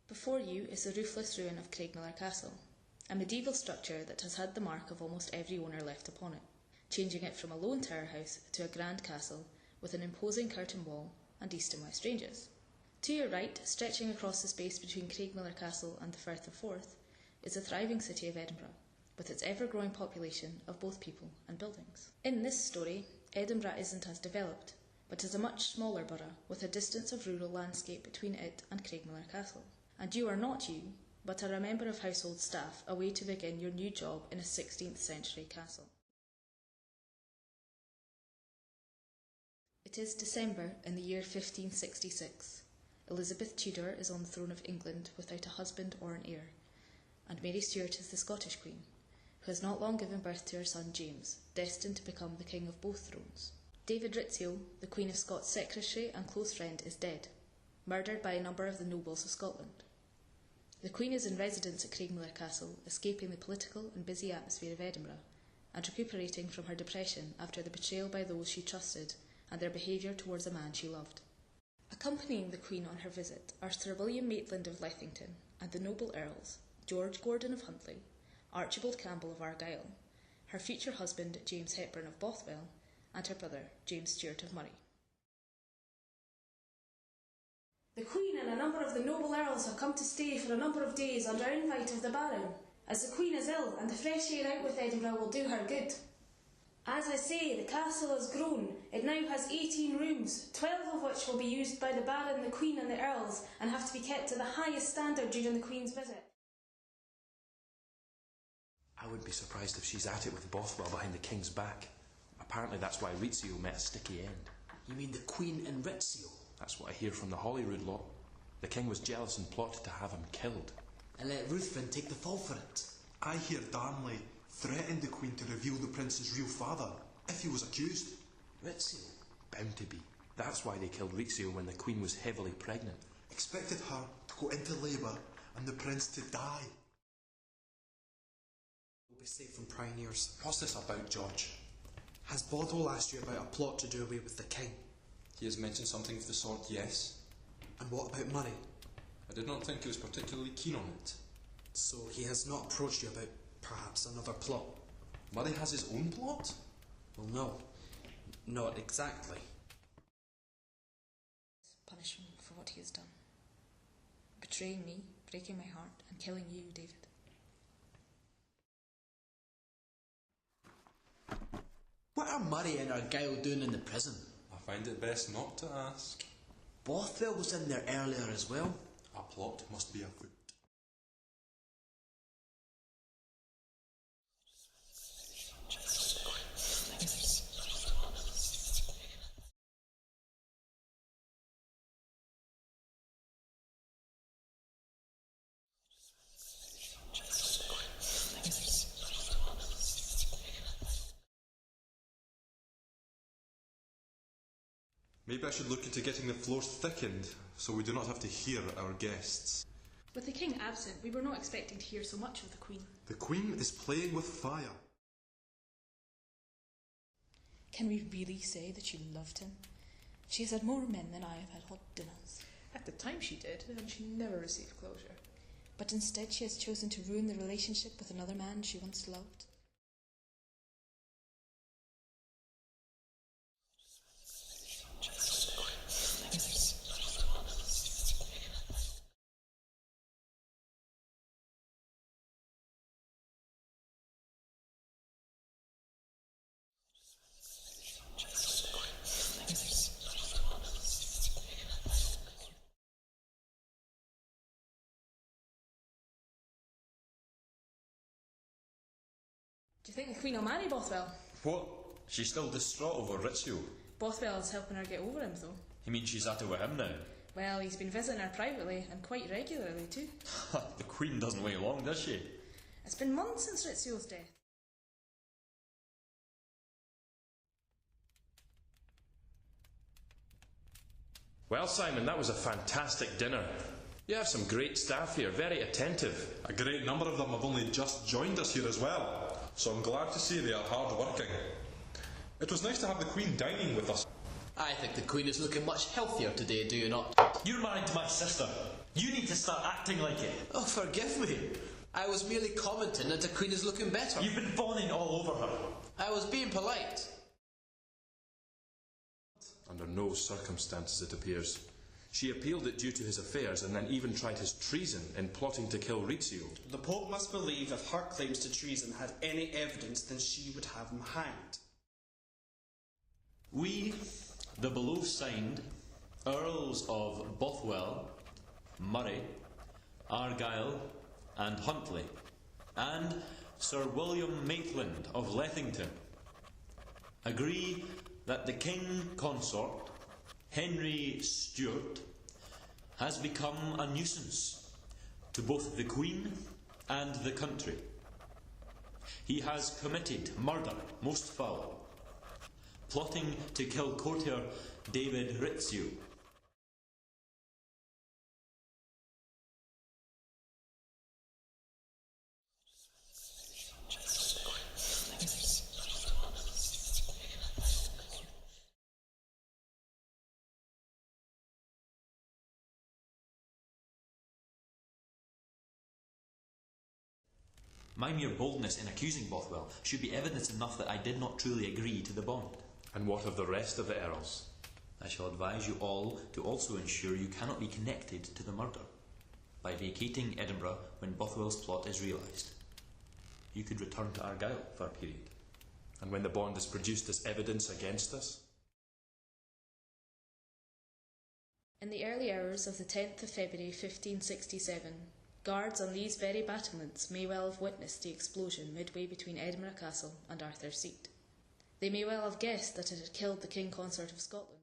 Before you is the roofless ruin of Craigmillar Castle, a medieval structure that has had the mark of almost every owner left upon it, changing it from a lone tower house to a grand castle with an imposing curtain wall and east and west ranges. To your right, stretching across the space between Craigmillar Castle and the Firth of Forth, is the thriving city of Edinburgh, with its ever-growing population of both people and buildings. In this story, Edinburgh isn't as developed, but is a much smaller borough with a distance of rural landscape between it and Craigmillar Castle. And you are not you, but are a member of household staff away to begin your new job in a 16th century castle. It is December in the year 1566. Elizabeth Tudor is on the throne of England without a husband or an heir, and Mary Stuart is the Scottish Queen, who has not long given birth to her son James, destined to become the king of both thrones. David Rizzo, the Queen of Scots' secretary and close friend, is dead, murdered by a number of the nobles of Scotland. The Queen is in residence at Craigmillar Castle, escaping the political and busy atmosphere of Edinburgh, and recuperating from her depression after the betrayal by those she trusted and their behaviour towards a man she loved. Accompanying the Queen on her visit are Sir William Maitland of Lethington and the noble Earls, George Gordon of Huntly, Archibald Campbell of Argyll, her future husband James Hepburn of Bothwell, and her brother James Stuart of Moray. The Queen and a number of the noble Earls have come to stay for a number of days under invite of the Baron, as the Queen is ill and the fresh air out with Edinburgh will do her good. As I say, the castle has grown. It now has 18 rooms, 12 of which will be used by the Baron, the Queen and the Earls, and have to be kept to the highest standard during the Queen's visit. I wouldn't be surprised if she's at it with Bothwell behind the King's back. Apparently that's why Rizzo met a sticky end. You mean the Queen and Rizzo? That's what I hear from the Holyrood lot. The King was jealous and plotted to have him killed. And let Ruthven take the fall for it. I hear Darnley threatened the Queen to reveal the Prince's real father if he was accused. Rizzo? Bound to be. That's why they killed Rizzo when the Queen was heavily pregnant. Expected her to go into labour and the Prince to die. We'll be safe from prying ears. What's this about, George? Has Bothwell asked you about a plot to do away with the King? He has mentioned something of the sort, yes. And what about money? I did not think he was particularly keen on it. So he has not approached you about perhaps another plot? Murray has his own plot? Well, no. Not exactly. Punishment for what he has done. Betraying me, breaking my heart, and killing you, David. What are Murray and Argyll doing in the prison? I find it best not to ask. Bothwell was in there earlier as well. A plot must be afoot. Maybe I should look into getting the floors thickened, so we do not have to hear our guests. With the King absent, we were not expecting to hear so much of the Queen. The Queen is playing with fire. Can we really say that she loved him? She has had more men than I have had hot dinners. At the time she did, and she never received closure. But instead she has chosen to ruin the relationship with another man she once loved. Do you think the Queen will marry Bothwell? What? She's still distraught over Rizzo. Bothwell's helping her get over him, though. You mean she's at it with him now? Well, he's been visiting her privately, and quite regularly too. The Queen doesn't wait long, does she? It's been months since Rizzo's death. Well, Simon, that was a fantastic dinner. You have some great staff here, very attentive. A great number of them have only just joined us here as well, so I'm glad to see they are hard working. It was nice to have the Queen dining with us. I think the Queen is looking much healthier today, do you not? You're married to my sister. You need to start acting like it. Oh, forgive me. I was merely commenting that the Queen is looking better. You've been fawning all over her. I was being polite. Under no circumstances, it appears. She appealed it due to his affairs and then even tried his treason in plotting to kill Rizzo. The Pope must believe if her claims to treason had any evidence, then she would have him hanged. We, the below signed, Earls of Bothwell, Moray, Argyll, and Huntly, and Sir William Maitland of Lethington, agree that the King Consort, Henry Stuart, has become a nuisance to both the Queen and the country. He has committed murder most foul, plotting to kill courtier David Rizzo. My mere boldness in accusing Bothwell should be evidence enough that I did not truly agree to the bond. And what of the rest of the Earls? I shall advise you all to also ensure you cannot be connected to the murder by vacating Edinburgh when Bothwell's plot is realised. You could return to Argyll for a period. And when the bond is produced as evidence against us? In the early hours of the 10th of February 1567, guards on these very battlements may well have witnessed the explosion midway between Edinburgh Castle and Arthur's Seat. They may well have guessed that it had killed the King Consort of Scotland.